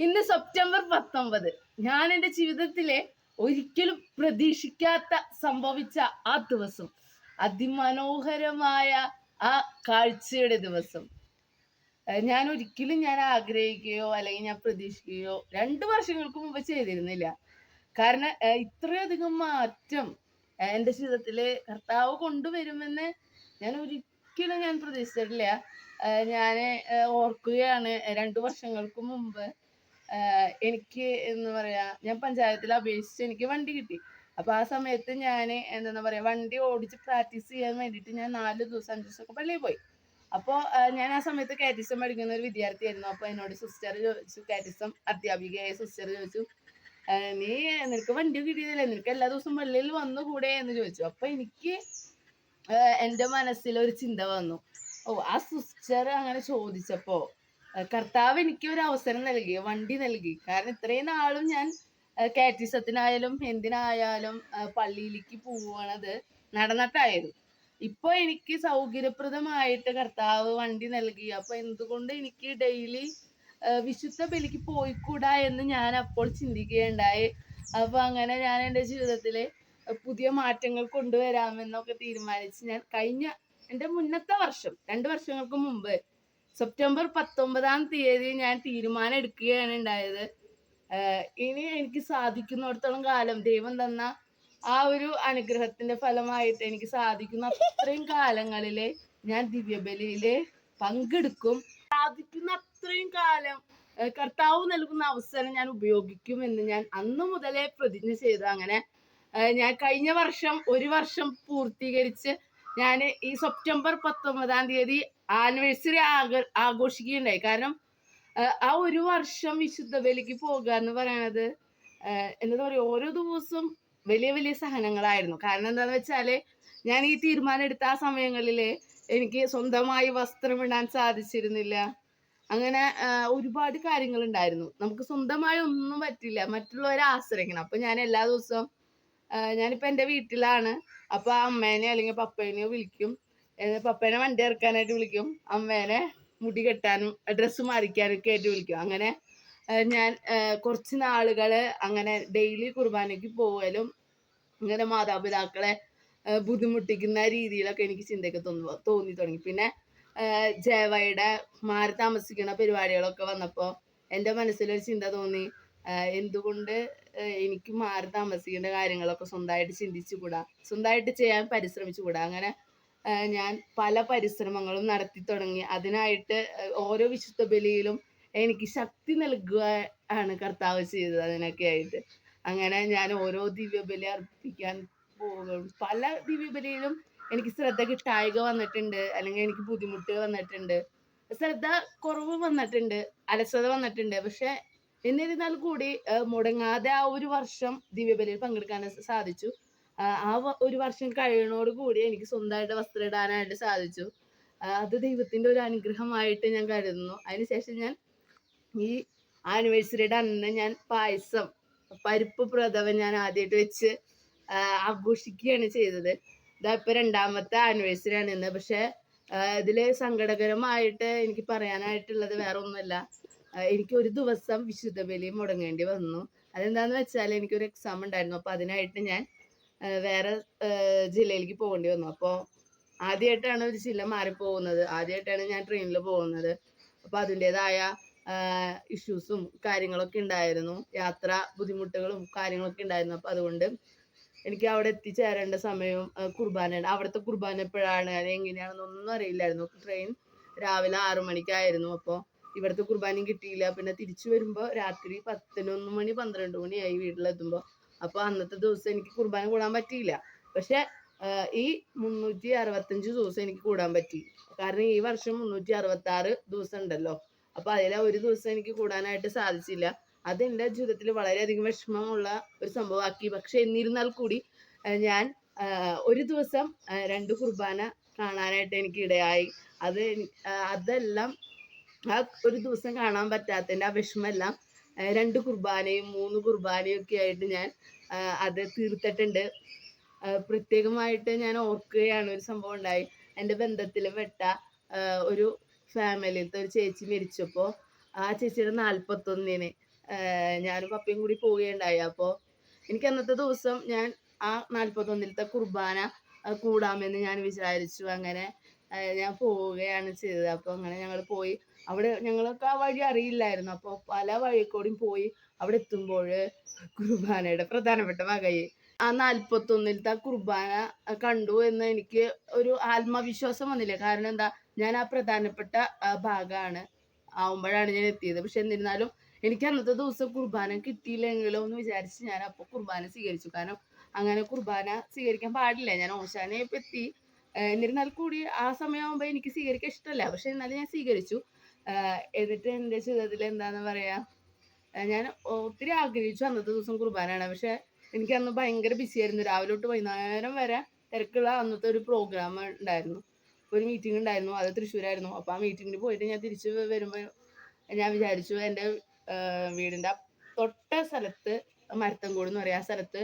ഇന്ന് സെപ്റ്റംബർ 19. ഞാൻ എൻ്റെ ജീവിതത്തിലെ ഒരിക്കലും പ്രതീക്ഷിക്കാത്ത സംഭവിച്ച ആ ദിവസം, അതിമനോഹരമായ ആ കാഴ്ചയുടെ ദിവസം, ഞാൻ ഒരിക്കലും ആഗ്രഹിക്കുകയോ അല്ലെങ്കിൽ ഞാൻ പ്രതീക്ഷിക്കുകയോ 2 വർഷങ്ങൾക്ക് മുമ്പ് ചെയ്തിരുന്നില്ല. കാരണം ഇത്രയധികം മാറ്റം എൻ്റെ ജീവിതത്തിലെ കർത്താവ് കൊണ്ടുവരുമെന്ന് ഞാൻ പ്രതീക്ഷിച്ചിട്ടില്ല. ഞാൻ ഓർക്കുകയാണ് 2 വർഷങ്ങൾക്ക് മുമ്പ് എനിക്ക് എന്താ പറയാ, ഞാൻ പഞ്ചായത്തിൽ അപേക്ഷിച്ച് എനിക്ക് വണ്ടി കിട്ടി. അപ്പൊ ആ സമയത്ത് ഞാൻ എന്താ പറയാ, വണ്ടി ഓടിച്ച് പ്രാക്ടീസ് ചെയ്യാൻ വേണ്ടിയിട്ട് ഞാൻ 4 ദിവസം 5 ദിവസമൊക്കെ പള്ളിയിൽ പോയി. അപ്പോൾ ഞാൻ ആ സമയത്ത് കാറ്റിസം പഠിക്കുന്ന ഒരു വിദ്യാർത്ഥിയായിരുന്നു. അപ്പോൾ എന്നോട് സിസ്റ്റർ ചോദിച്ചു, കാറ്റിസം അധ്യാപികയായ സിസ്റ്റർ ചോദിച്ചു, നീ നിനക്ക് വണ്ടി കിട്ടിയതല്ലേ, നിനക്ക് എല്ലാ ദിവസവും പള്ളിയിൽ വന്നുകൂടെ എന്ന് ചോദിച്ചു. അപ്പൊ എനിക്ക് എൻ്റെ മനസ്സിൽ ഒരു ചിന്ത വന്നു. ആ സിസ്റ്റർ അങ്ങനെ ചോദിച്ചപ്പോ കർത്താവ് എനിക്ക് ഒരു അവസരം നൽകി, വണ്ടി നൽകി. കാരണം ഇത്രയും നാളും ഞാൻ കാറ്റിസത്തിനായാലും എന്തിനായാലും പള്ളിയിലേക്ക് പോവണത് നടന്നിട്ടായിരുന്നു. ഇപ്പൊ എനിക്ക് സൗകര്യപ്രദമായിട്ട് കർത്താവ് വണ്ടി നൽകി. അപ്പൊ എന്തുകൊണ്ട് എനിക്ക് ഡെയിലി വിശുദ്ധ ബലിക്ക് പോയിക്കൂടാ എന്ന് ഞാൻ അപ്പോൾ ചിന്തിക്കുകയുണ്ടായി. അപ്പൊ അങ്ങനെ ഞാൻ എൻ്റെ ജീവിതത്തിലെ പുതിയ മാറ്റങ്ങൾ കൊണ്ടുവരാമെന്നൊക്കെ തീരുമാനിച്ച് ഞാൻ എൻ്റെ മുന്നത്തെ വർഷം 2 വർഷങ്ങൾക്ക് മുമ്പ് സെപ്റ്റംബർ 19 ഞാൻ തീരുമാനം എടുക്കുകയാണ് ഉണ്ടായത്. ഇനി എനിക്ക് സാധിക്കുന്നിടത്തോളം കാലം ദൈവം തന്ന ആ ഒരു അനുഗ്രഹത്തിന്റെ ഫലമായിട്ട് എനിക്ക് സാധിക്കുന്ന അത്രയും കാലങ്ങളിലെ ഞാൻ ദിവ്യബലിയില് പങ്കെടുക്കും. സാധിക്കുന്ന അത്രയും കാലം കർത്താവ് നൽകുന്ന അവസരം ഞാൻ ഉപയോഗിക്കും എന്ന് ഞാൻ അന്ന് മുതലേ പ്രതിജ്ഞ ചെയ്തു. അങ്ങനെ ഞാൻ കഴിഞ്ഞ വർഷം 1 വർഷം പൂർത്തീകരിച്ച് ഞാൻ ഈ സെപ്റ്റംബർ 19 ആനിവേഴ്സറി ആഘോഷിക്കുകയുണ്ടായി. കാരണം ആ 1 വർഷം വിശുദ്ധ ബലിക്ക് പോകുക എന്ന് പറയണത് എന്താ പറയുക, ഓരോ ദിവസവും വലിയ വലിയ സഹനങ്ങളായിരുന്നു. കാരണം എന്താന്ന് വെച്ചാല് ഞാൻ ഈ തീരുമാനം എടുത്ത ആ സമയങ്ങളില് എനിക്ക് സ്വന്തമായി വസ്ത്രം ഇടാൻ സാധിച്ചിരുന്നില്ല. അങ്ങനെ ഒരുപാട് കാര്യങ്ങൾ ഉണ്ടായിരുന്നു. നമുക്ക് സ്വന്തമായി ഒന്നും പറ്റില്ല, മറ്റുള്ളവരെ ആശ്രയിക്കണം. അപ്പൊ ഞാൻ എല്ലാ ദിവസവും ഞാനിപ്പോ എൻ്റെ വീട്ടിലാണ്. അപ്പൊ അമ്മേനെ അല്ലെങ്കിൽ പപ്പേനെയോ വിളിക്കും. പപ്പേനെ വണ്ടി ഇറക്കാനായിട്ട് വിളിക്കും, അമ്മേനെ മുടി കെട്ടാനും ഡ്രസ്സ് മാറിക്കാനും ഒക്കെ ആയിട്ട് വിളിക്കും. അങ്ങനെ ഞാൻ കുറച്ച് നാളുകള് അങ്ങനെ ഡെയിലി കുർബാനയ്ക്ക് പോകലും ഇങ്ങനെ മാതാപിതാക്കളെ ബുദ്ധിമുട്ടിക്കുന്ന രീതിയിലൊക്കെ എനിക്ക് ചിന്തയൊക്കെ തോന്നി തുടങ്ങി. പിന്നെ ജയവയുടെ മാറി താമസിക്കുന്ന പരിപാടികളൊക്കെ വന്നപ്പോൾ എൻ്റെ മനസ്സിലൊരു ചിന്ത തോന്നി, എന്തുകൊണ്ട് എനിക്ക് മാറി താമസിക്കേണ്ട കാര്യങ്ങളൊക്കെ സ്വന്തമായിട്ട് ചിന്തിച്ചുകൂടാ, സ്വന്തമായിട്ട് ചെയ്യാൻ പരിശ്രമിച്ചുകൂടാ. അങ്ങനെ ഞാൻ പല പരിശ്രമങ്ങളും നടത്തി തുടങ്ങി. അതിനായിട്ട് ഓരോ വിശുദ്ധ ബലിയിലും എനിക്ക് ശക്തി നൽകുക ആണ് കർത്താവ് ചെയ്തത്. അതിനൊക്കെ ആയിട്ട് അങ്ങനെ ഞാൻ ഓരോ ദിവ്യബലി അർപ്പിക്കാൻ പോകും. പല ദിവ്യബലിയിലും എനിക്ക് ശ്രദ്ധ കിട്ടായ്ക വന്നിട്ടുണ്ട്, അല്ലെങ്കിൽ എനിക്ക് ബുദ്ധിമുട്ട് വന്നിട്ടുണ്ട്, ശ്രദ്ധ കുറവ് വന്നിട്ടുണ്ട്, അലസത വന്നിട്ടുണ്ട്. പക്ഷെ എന്നിരുന്നാൽ കൂടി മുടങ്ങാതെ ആ 1 വർഷം ദിവ്യബലിയിൽ പങ്കെടുക്കാൻ സാധിച്ചു. ആ 1 വർഷം കഴിയുന്നതോട് കൂടി എനിക്ക് സ്വന്തമായിട്ട് വസ്ത്രം ഇടാനായിട്ട് സാധിച്ചു. അത് ദൈവത്തിന്റെ ഒരു അനുഗ്രഹമായിട്ട് ഞാൻ കരുതുന്നു. അതിനുശേഷം ഞാൻ ഈ ആനിവേഴ്സറിയുടെ അന്ന് ഞാൻ പായസം, പരിപ്പ് പ്രഥമൻ ഞാൻ ആദ്യമായിട്ട് വെച്ച് ആഘോഷിക്കുകയാണ് ചെയ്തത്. ഇതാ ഇപ്പൊ 2ാമത്തെ ആനിവേഴ്സറി ആണ് ഇന്ന്. പക്ഷെ ഇതില് സങ്കടകരമായിട്ട് എനിക്ക് പറയാനായിട്ടുള്ളത് വേറെ ഒന്നുമല്ല. എനിക്ക് ഒരു ദിവസം വിശുദ്ധ ബലി മുടങ്ങേണ്ടി വന്നു. അതെന്താന്ന് വെച്ചാൽ എനിക്കൊരു എക്സാം ഉണ്ടായിരുന്നു. അപ്പൊ അതിനായിട്ട് ഞാൻ വേറെ ജില്ലയിലേക്ക് പോകേണ്ടി വന്നു. അപ്പോൾ ആദ്യമായിട്ടാണ് ഒരു ജില്ല മാറിപ്പോകുന്നത്, ആദ്യമായിട്ടാണ് ഞാൻ ട്രെയിനിൽ പോകുന്നത്. അപ്പൊ അതിൻ്റെതായ ഇഷ്യൂസും കാര്യങ്ങളൊക്കെ ഉണ്ടായിരുന്നു, യാത്ര ബുദ്ധിമുട്ടുകളും കാര്യങ്ങളൊക്കെ ഉണ്ടായിരുന്നു. അപ്പൊ അതുകൊണ്ട് എനിക്ക് അവിടെ എത്തിച്ചേരേണ്ട സമയവും കുർബാനയുടെ അവിടുത്തെ കുർബാന എപ്പോഴാണ്, അത് എങ്ങനെയാണെന്നൊന്നും അറിയില്ലായിരുന്നു. ട്രെയിൻ രാവിലെ 6 മണിക്കായിരുന്നു. അപ്പോൾ ഇവിടുത്തെ കുർബാനയും കിട്ടിയില്ല. പിന്നെ തിരിച്ചു വരുമ്പോൾ രാത്രി 11 മണി 12 മണിയായി വീട്ടിലെത്തുമ്പോൾ. അപ്പൊ അന്നത്തെ ദിവസം എനിക്ക് കുർബാന കൂടാൻ പറ്റിയില്ല. പക്ഷെ ഈ 365 ദിവസം എനിക്ക് കൂടാൻ പറ്റി. കാരണം ഈ വർഷം 366 ദിവസം ഉണ്ടല്ലോ. അപ്പൊ അതിലെ ഒരു ദിവസം എനിക്ക് കൂടാനായിട്ട് സാധിച്ചില്ല. അത് എൻ്റെ ജീവിതത്തിൽ വളരെയധികം വിഷമമുള്ള ഒരു സംഭവമാക്കി. പക്ഷെ എന്നിരുന്നാൽ കൂടി ഞാൻ ഒരു ദിവസം 2 കുർബാന കാണാനായിട്ട് എനിക്ക് ഇടയായി. അതെല്ലാം ആ ഒരു ദിവസം കാണാൻ പറ്റാത്തതിൻ്റെ ആ വിഷമെല്ലാം 2 കുർബാനയും 3 കുർബാനയും ഒക്കെ ആയിട്ട് ഞാൻ അത് തീർത്തിട്ടുണ്ട്. പ്രത്യേകമായിട്ട് ഞാൻ ഓർക്കുകയാണ്, ഒരു സംഭവം ഉണ്ടായി. എൻ്റെ ബന്ധത്തിൽ പെട്ട ഒരു ഫാമിലിയിലത്തെ ഒരു ചേച്ചി മരിച്ചപ്പോൾ ആ ചേച്ചിയുടെ 41-ന് ഞാനും പപ്പയും കൂടി പോവുകയുണ്ടായി. അപ്പോൾ എനിക്ക് അന്നത്തെ ദിവസം ഞാൻ ആ 41ത്തെ കുർബാന കൂടാമെന്ന് ഞാൻ വിചാരിച്ചു. അങ്ങനെ ഞാൻ പോവുകയാണ് ചെയ്തത്. അപ്പോൾ അങ്ങനെ ഞങ്ങൾ പോയി. അവിടെ ഞങ്ങൾക്ക് ആ വഴി അറിയില്ലായിരുന്നു. അപ്പോൾ പല വഴിക്കൂടിയും പോയി. അവിടെ എത്തുമ്പോൾ കുർബാനയുടെ പ്രധാനപ്പെട്ട വകയെ ആ 41ത്തെ കുർബാന കണ്ടു എന്ന് എനിക്ക് ഒരു ആത്മവിശ്വാസം വന്നില്ല. കാരണം എന്താ, ഞാൻ ആ പ്രധാനപ്പെട്ട ഭാഗമാണ് ആവുമ്പോഴാണ് ഞാൻ എത്തിയത്. പക്ഷെ എന്നിരുന്നാലും എനിക്ക് അന്നത്തെ ദിവസം കുർബാന കിട്ടിയില്ലെങ്കിലോ എന്ന് വിചാരിച്ച് ഞാൻ അപ്പോൾ കുർബാന സ്വീകരിച്ചു. കാരണം അങ്ങനെ കുർബാന സ്വീകരിക്കാൻ പാടില്ല. ഞാൻ ഓശാനയെ പറ്റി എന്നിരുന്നാൽ കൂടി ആ സമയമാകുമ്പോൾ എനിക്ക് സ്വീകരിക്കാൻ ഇഷ്ടമല്ല. പക്ഷെ എന്നാലും ഞാൻ സ്വീകരിച്ചു. എന്നിട്ട് എൻ്റെ ജീവിതത്തിൽ എന്താണെന്ന് പറയാ, ഞാൻ ഒത്തിരി ആഗ്രഹിച്ചു അന്നത്തെ ദിവസം കുർബാനയാണ്. പക്ഷെ എനിക്ക് അന്ന് ഭയങ്കര ബിസി ആയിരുന്നു. രാവിലെ തൊട്ട് വൈകുന്നേരം വരെ തിരക്കുള്ള അന്നത്തെ ഒരു പ്രോഗ്രാം ഉണ്ടായിരുന്നു. ഒരു മീറ്റിംഗ് ഉണ്ടായിരുന്നു. അത് തൃശ്ശൂരായിരുന്നു. അപ്പോൾ ആ മീറ്റിങ്ങിന് പോയിട്ട് ഞാൻ തിരിച്ച് വരുമ്പോൾ ഞാൻ വിചാരിച്ചു എൻ്റെ വീടിൻ്റെ തൊട്ട സ്ഥലത്ത് മരത്തങ്കോട് എന്ന് പറയും, ആ സ്ഥലത്ത്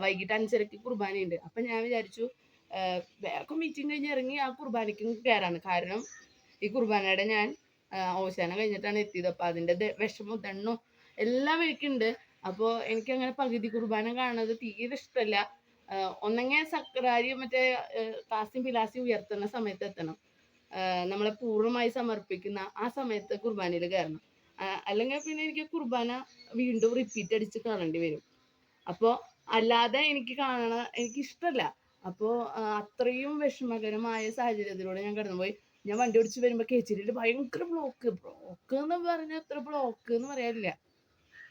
വൈകിട്ട് 5:30 കുർബാനയുണ്ട്. അപ്പം ഞാൻ വിചാരിച്ചു വേഗം മീറ്റിംഗ് കഴിഞ്ഞ് ഇറങ്ങി ആ കുർബാനയ്ക്കും കയറാണ്. കാരണം ഈ കുർബാനയുടെ ഞാൻ ഓശാന കഴിഞ്ഞിട്ടാണ് എത്തിയത്. അപ്പോൾ അതിൻ്റെ വിഷമവും ദണ്ണും എല്ലാം എനിക്കുണ്ട്. അപ്പോൾ എനിക്കങ്ങനെ പകുതി കുർബാന കാണുന്നത് തീരെ ഇഷ്ടമല്ല. ഒന്നെങ്കിൽ സക്രാരി മറ്റേ കാസിയും പിലാസിയും ഉയർത്തുന്ന സമയത്ത് എത്തണം. നമ്മളെ പൂർണ്ണമായി സമർപ്പിക്കുന്ന ആ സമയത്ത് കുർബാനയിൽ കയറണം. അല്ലെങ്കിൽ പിന്നെ എനിക്ക് കുർബാന വീണ്ടും റിപ്പീറ്റ് അടിച്ച് കാണേണ്ടി വരും. അപ്പോൾ അല്ലാതെ എനിക്ക് എനിക്കിഷ്ടമല്ല. അപ്പോൾ അത്രയും വിഷമകരമായ സാഹചര്യത്തിലൂടെ ഞാൻ കടന്നുപോയി. ഞാൻ വണ്ടി ഓടിച്ച് വരുമ്പോൾ കേച്ചിരിയിൽ ഭയങ്കര ബ്ലോക്ക് എന്ന് പറഞ്ഞാൽ അത്ര ബ്ലോക്ക് എന്ന് പറയാനില്ല.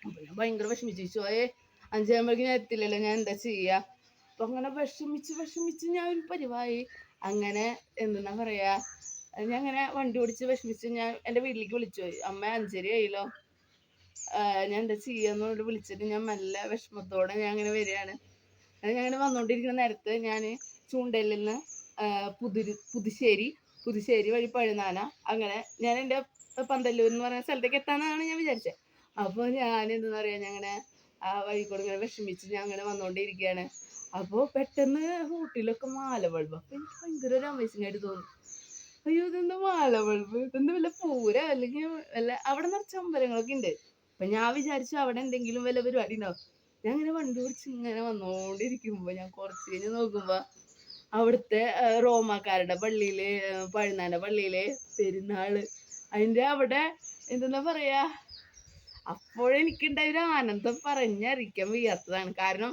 അപ്പോൾ ഞാൻ ഭയങ്കര വിഷമിച്ചു. ചോയെ 5:30 ഞാൻ എത്തില്ലല്ലോ, ഞാൻ എന്താ ചെയ്യുക? അപ്പം അങ്ങനെ വിഷമിച്ച് ഞാൻ ഒരു പരിവായി. അങ്ങനെ എന്താ പറയാ, ഞാൻ അങ്ങനെ വണ്ടി ഓടിച്ച് വിഷമിച്ച് ഞാൻ എൻ്റെ വീട്ടിലേക്ക് വിളിച്ചു പോയി. അമ്മ 5:30 ആയില്ലോ, ഞാൻ എന്താ ചെയ്യാന്ന് വിളിച്ചിട്ട് ഞാൻ നല്ല വിഷമത്തോടെ ഞാൻ അങ്ങനെ വരികയാണ്. ഞാൻ അങ്ങനെ വന്നുകൊണ്ടിരിക്കുന്ന നേരത്ത് ഞാൻ ചൂണ്ടലിൽ നിന്ന് പുതുശ്ശേരി വഴി പഴുന്നാന, അങ്ങനെ ഞാൻ എൻ്റെ പന്തല്ലൂർ എന്ന് പറയുന്ന സ്ഥലത്തേക്ക് എത്താന്നാണ് ഞാൻ വിചാരിച്ചത്. അപ്പോൾ ഞാൻ എന്താ പറയുക, ഞാൻ അങ്ങനെ ആ വഴിക്കൂടെ ഇങ്ങനെ വിഷമിച്ച് ഞാൻ അങ്ങനെ വന്നുകൊണ്ടിരിക്കുകയാണ്. അപ്പോൾ പെട്ടെന്ന് റൂട്ടിലൊക്കെ മാല ബൾബ്. അപ്പോൾ എനിക്ക് ഭയങ്കര ഒരു അമേസിംഗ് ആയിട്ട് തോന്നി. അയ്യോ, ഇതെന്താ മാല ബൾബ്, ഇതെന്താ വല്ല പൂര അല്ലെങ്കിൽ വല്ല അവിടെ നിറച്ച അമ്പലങ്ങളൊക്കെ ഉണ്ട്. അപ്പം ഞാൻ വിചാരിച്ചു അവിടെ എന്തെങ്കിലും വല്ല പരിപാടി ഉണ്ടാവും. ഞാൻ ഇങ്ങനെ വണ്ടി ഓടിച്ച് ഇങ്ങനെ വന്നുകൊണ്ടിരിക്കുമ്പോൾ ഞാൻ കുറച്ച് കഴിഞ്ഞ് നോക്കുമ്പോൾ അവിടുത്തെ റോമാക്കാരുടെ പള്ളിയില്, പഴുന്നാന്റെ പള്ളിയിലെ പെരുന്നാള്, അതിന്റെ അവിടെ എന്താ പറയാ, അപ്പോഴെനിക്കുണ്ടായ ഒരു ആനന്ദം പറഞ്ഞറിയിക്കാൻ വയ്യാത്തതാണ്. കാരണം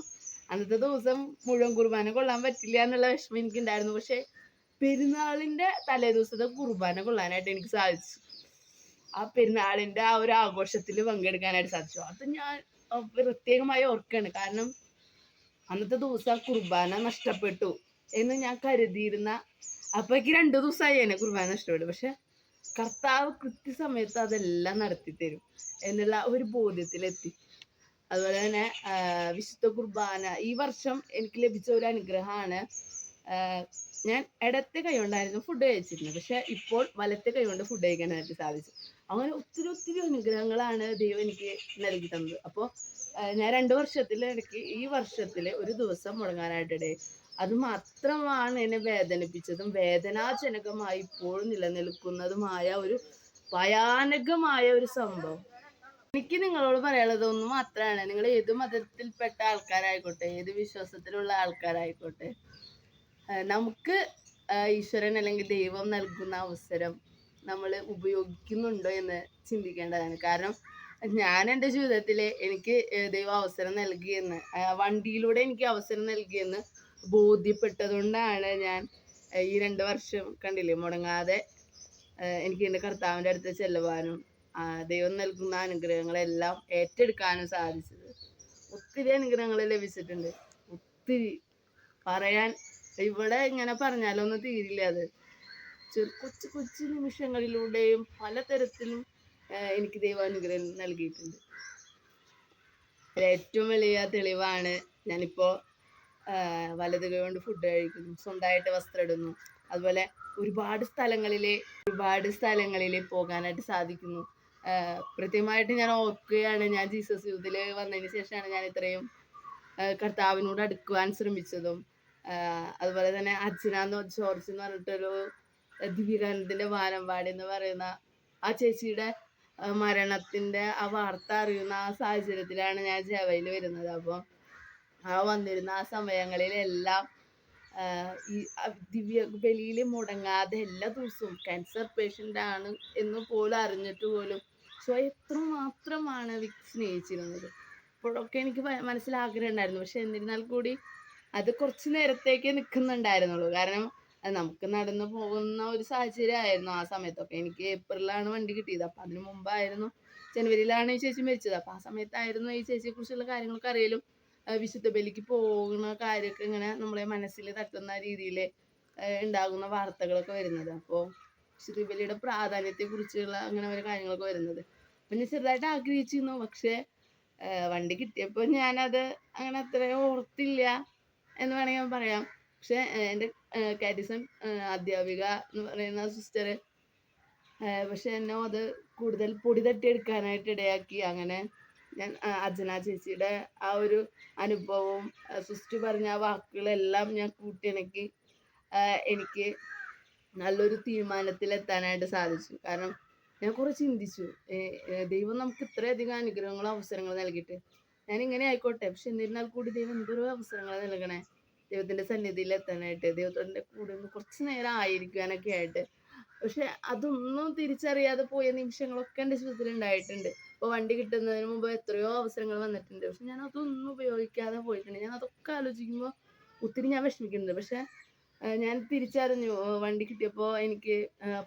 അന്നത്തെ ദിവസം മുഴുവൻ കുർബാന കൊള്ളാൻ പറ്റില്ല എന്നുള്ള വിഷമം എനിക്കുണ്ടായിരുന്നു. പക്ഷെ പെരുന്നാളിന്റെ തലേ ദിവസത്തെ കുർബാന കൊള്ളാനായിട്ട് എനിക്ക് സാധിച്ചു. ആ പെരുന്നാളിന്റെ ആ ഒരു ആഘോഷത്തിൽ പങ്കെടുക്കാനായിട്ട് സാധിച്ചു. അത് ഞാൻ പ്രത്യേകമായി ഓർക്കാണ്. കാരണം അന്നത്തെ ദിവസം ആ കുർബാന നഷ്ടപ്പെട്ടു എന്ന് ഞാൻ കരുതിയിരുന്ന, അപ്പൊ എനിക്ക് 2 ദിവസമായി എന്നെ കുർബാന നഷ്ടപ്പെട്ടു. പക്ഷെ കർത്താവ് കൃത്യസമയത്ത് അതെല്ലാം നടത്തി തരും എന്നുള്ള ഒരു ബോധ്യത്തിലെത്തി. അതുപോലെ തന്നെ വിശുദ്ധ കുർബാന ഈ വർഷം എനിക്ക് ലഭിച്ച ഒരു അനുഗ്രഹമാണ്. ഞാൻ ഇടത്തെ കൈ കൊണ്ടായിരുന്നു ഫുഡ് കഴിച്ചിരുന്നത്. പക്ഷെ ഇപ്പോൾ വലത്തെ കൈ കൊണ്ട് ഫുഡ് കഴിക്കാനായിട്ട് സാധിച്ചു. അങ്ങനെ ഒത്തിരി അനുഗ്രഹങ്ങളാണ് ദൈവം എനിക്ക് നൽകി തന്നത്. അപ്പോൾ ഞാൻ 2 വർഷത്തിലിടയ്ക്ക് ഈ വർഷത്തിൽ ഒരു ദിവസം മുടങ്ങാനായിട്ടിടെ, അത് മാത്രമാണ് എന്നെ വേദനിപ്പിച്ചതും വേദനാജനകമായി ഇപ്പോഴും നിലനിൽക്കുന്നതുമായ ഒരു ഭയാനകമായ ഒരു സംഭവം. എനിക്ക് നിങ്ങളോട് പറയാനുള്ളത് ഒന്ന് മാത്രമാണ്. നിങ്ങൾ ഏത് മതത്തിൽപ്പെട്ട ആൾക്കാരായിക്കോട്ടെ, ഏത് വിശ്വാസത്തിലുള്ള ആൾക്കാരായിക്കോട്ടെ, നമുക്ക് ഈശ്വരൻ അല്ലെങ്കിൽ ദൈവം നൽകുന്ന അവസരം നമ്മൾ ഉപയോഗിക്കുന്നുണ്ടോ എന്ന് ചിന്തിക്കേണ്ടതാണ്. കാരണം ഞാൻ എൻ്റെ ജീവിതത്തിൽ എനിക്ക് ദൈവം അവസരം നൽകിയെന്ന്, വണ്ടിയിലൂടെ എനിക്ക് അവസരം നൽകിയെന്ന് ബോധ്യപ്പെട്ടതുകൊണ്ടാണ് ഞാൻ ഈ 2 വർഷം കണ്ടില്ലേ മുടങ്ങാതെ എനിക്ക് എൻ്റെ കർത്താവിൻ്റെ അടുത്ത് ചെല്ലുവാനും ദൈവം നൽകുന്ന അനുഗ്രഹങ്ങളെല്ലാം ഏറ്റെടുക്കാനും സാധിച്ചത്. ഒത്തിരി അനുഗ്രഹങ്ങൾ ലഭിച്ചിട്ടുണ്ട്. ഒത്തിരി പറയാൻ ഇവിടെ ഇങ്ങനെ പറഞ്ഞാലൊന്നും തീരില്ല. അത് കൊച്ചു നിമിഷങ്ങളിലൂടെയും പലതരത്തിലും എനിക്ക് ദൈവാനുഗ്രഹം നൽകിയിട്ടുണ്ട്. ഏറ്റവും വലിയ തെളിവാണ് ഞാനിപ്പോൾ വലത് കൈ കൊണ്ട് ഫുഡ് കഴിക്കുന്നു, സ്വന്തമായിട്ട് വസ്ത്രം ഇടുന്നു, അതുപോലെ ഒരുപാട് സ്ഥലങ്ങളിൽ പോകാനായിട്ട് സാധിക്കുന്നു. കൃത്യമായിട്ട് ഞാൻ ഓർക്കുകയാണ്, ഞാൻ ജീസസ് യൂത്തിൽ വന്നതിന് ശേഷമാണ് ഞാൻ ഇത്രയും കർത്താവിനോട് അടുക്കുവാൻ ശ്രമിച്ചതും. അതുപോലെ തന്നെ അർച്ചന ജോർജ് എന്ന് പറഞ്ഞിട്ടൊരു ദിവ്യകാനന്ദൻ്റെ വാനമ്പാടി എന്ന് പറയുന്ന ആ ചേച്ചിയുടെ മരണത്തിന്റെ ആ വാർത്ത അറിയുന്ന ആ സാഹചര്യത്തിലാണ് ഞാൻ ജവയിൽ വരുന്നത്. അപ്പോൾ ആ വന്നിരുന്ന ആ സമയങ്ങളിലെല്ലാം ഈ ദിവ്യ ബലിയിൽ മുടങ്ങാതെ എല്ലാ ദിവസവും ക്യാൻസർ പേഷ്യൻ്റ് ആണ് എന്ന് പോലും അറിഞ്ഞിട്ട് പോലും സോ എത്രമാത്രമാണ് വിക്കി സ്നേഹിച്ചിരുന്നത്. അപ്പോഴൊക്കെ എനിക്ക് മനസ്സിൽ ആഗ്രഹം ഉണ്ടായിരുന്നു. പക്ഷെ എന്നിരുന്നാൽ കൂടി അത് കുറച്ച് നേരത്തേക്കേ നിൽക്കുന്നുണ്ടായിരുന്നുള്ളൂ. കാരണം നമുക്ക് നടന്നു പോകുന്ന ഒരു സാഹചര്യമായിരുന്നു ആ സമയത്തൊക്കെ. എനിക്ക് ഏപ്രിലാണ് വണ്ടി കിട്ടിയത്. അപ്പം അതിന് മുമ്പായിരുന്നു, ജനുവരിയിലാണ് ഈ ചേച്ചി മരിച്ചത്. അപ്പം ആ സമയത്തായിരുന്നു ഈ ചേച്ചിയെ കുറിച്ചുള്ള കാര്യങ്ങളൊക്കെ അറിയലും വിശുദ്ധ ബലിക്ക് പോകുന്ന കാര്യമൊക്കെ ഇങ്ങനെ നമ്മളെ മനസ്സിൽ തട്ടുന്ന രീതിയിൽ ഉണ്ടാകുന്ന വാർത്തകളൊക്കെ വരുന്നത്. അപ്പോൾ വിശുദ്ധ ബലിയുടെ പ്രാധാന്യത്തെക്കുറിച്ചുള്ള അങ്ങനെ ഓരോ കാര്യങ്ങളൊക്കെ വരുന്നത്. അപ്പം ഞാൻ ചെറുതായിട്ട് ആഗ്രഹിച്ചിരുന്നു. പക്ഷേ വണ്ടി കിട്ടിയപ്പോൾ ഞാനത് അങ്ങനെ അത്രയും ഓർത്തില്ല എന്ന് വേണമെങ്കിൽ പറയാം. പക്ഷെ എൻ്റെ കാറ്റിസം അധ്യാപിക എന്ന് പറയുന്ന സിസ്റ്റർ പക്ഷെ എന്നെ അത് കൂടുതൽ പൊടി തട്ടിയെടുക്കാനായിട്ട് ഇടയാക്കി. അങ്ങനെ ഞാൻ അർച്ചന ചേച്ചിയുടെ ആ ഒരു അനുഭവവും സിസ്റ്റർ പറഞ്ഞ ആ വാക്കുകളെല്ലാം ഞാൻ കൂട്ടിയിണക്കി എനിക്ക് നല്ലൊരു തീരുമാനത്തിലെത്താനായിട്ട് സാധിച്ചു. കാരണം ഞാൻ കുറെ ചിന്തിച്ചു, ദൈവം നമുക്ക് ഇത്രയധികം അനുഗ്രഹങ്ങളും അവസരങ്ങളും നൽകിയിട്ട് ഞാൻ ഇങ്ങനെ ആയിക്കോട്ടെ, പക്ഷെ എന്നിരുന്നാൽ കൂടി ദൈവം എന്തൊരു അവസരങ്ങൾ നൽകണേ ദൈവത്തിന്റെ സന്നിധിയിൽ എത്താനായിട്ട്, ദൈവത്തിന്റെ കൂടെ ഒന്ന് കുറച്ച് നേരം ആയിരിക്കാനൊക്കെ ആയിട്ട്. പക്ഷെ അതൊന്നും തിരിച്ചറിയാതെ പോയ നിമിഷങ്ങളൊക്കെ എൻ്റെ ജീവിതത്തിൽ ഉണ്ടായിട്ടുണ്ട്. ഇപ്പോൾ വണ്ടി കിട്ടുന്നതിന് മുമ്പ് എത്രയോ അവസരങ്ങൾ വന്നിട്ടുണ്ട്. പക്ഷെ ഞാൻ അതൊന്നും ഉപയോഗിക്കാതെ പോയിട്ടുണ്ട്. ഞാൻ അതൊക്കെ ആലോചിക്കുമ്പോൾ ഒത്തിരി ഞാൻ വിഷമിക്കുന്നുണ്ട്. പക്ഷെ ഞാൻ തിരിച്ചറിഞ്ഞു, വണ്ടി കിട്ടിയപ്പോൾ എനിക്ക്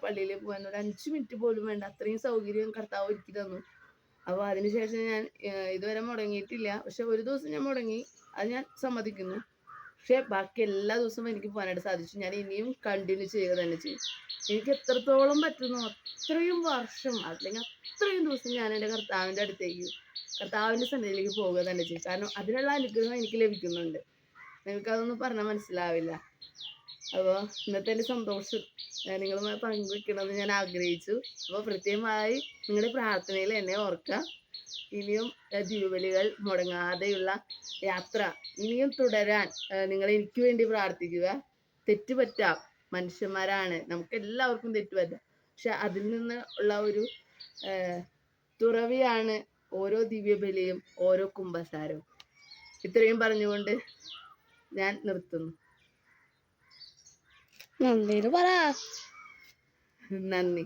പള്ളിയിൽ പോകാൻ ഒരു 5 മിനിറ്റ് പോലും വേണ്ട, അത്രയും സൗകര്യം കർത്താവ് ഒരുക്കി തന്നു. അപ്പോൾ അതിനുശേഷം ഞാൻ ഇതുവരെ മുടങ്ങിയിട്ടില്ല. പക്ഷെ ഒരു ദിവസം ഞാൻ മുടങ്ങി, അത് ഞാൻ സമ്മതിക്കുന്നു. പക്ഷെ ബാക്കി എല്ലാ ദിവസവും എനിക്ക് പോകാനായിട്ട് സാധിച്ചു. ഞാൻ ഇനിയും കണ്ടിന്യൂ ചെയ്യുക തന്നെ ചെയ്യും. എനിക്ക് എത്രത്തോളം പറ്റുന്നു അത്രയും വർഷം അല്ലെങ്കിൽ അത്രയും ദിവസം ഞാൻ എൻ്റെ കർത്താവിൻ്റെ അടുത്തേക്ക്, കർത്താവിൻ്റെ സന്നിധിയിലേക്ക് പോവുക തന്നെ ചെയ്യും. കാരണം അതിനുള്ള അനുഗ്രഹം എനിക്ക് ലഭിക്കുന്നുണ്ട്. നിങ്ങൾക്കതൊന്നും പറഞ്ഞാൽ മനസ്സിലാവില്ല. അപ്പോൾ ഇന്നത്തെ എൻ്റെ സന്തോഷം നിങ്ങളുമായി പങ്കുവെക്കണമെന്ന് ഞാൻ ആഗ്രഹിച്ചു. അപ്പോൾ കൃത്യമായി നിങ്ങളുടെ പ്രാർത്ഥനയിൽ എന്നെ ഓർക്കുക. ഇനിയും ദിവ്യബലികൾ മുടങ്ങാതെയുള്ള യാത്ര ഇനിയും തുടരാൻ നിങ്ങൾ എനിക്ക് വേണ്ടി പ്രാർത്ഥിക്കുക. തെറ്റുപറ്റാം, മനുഷ്യന്മാരാണ്, നമുക്ക് എല്ലാവർക്കും തെറ്റുപറ്റാം. പക്ഷെ അതിൽ നിന്ന് ഉള്ള ഒരു തുറവിയാണ് ഓരോ ദിവ്യബലിയും ഓരോ കുമ്പസാരവും. ഇത്രയും പറഞ്ഞുകൊണ്ട് ഞാൻ നിർത്തുന്നു. നന്ദി പറ. നന്ദി.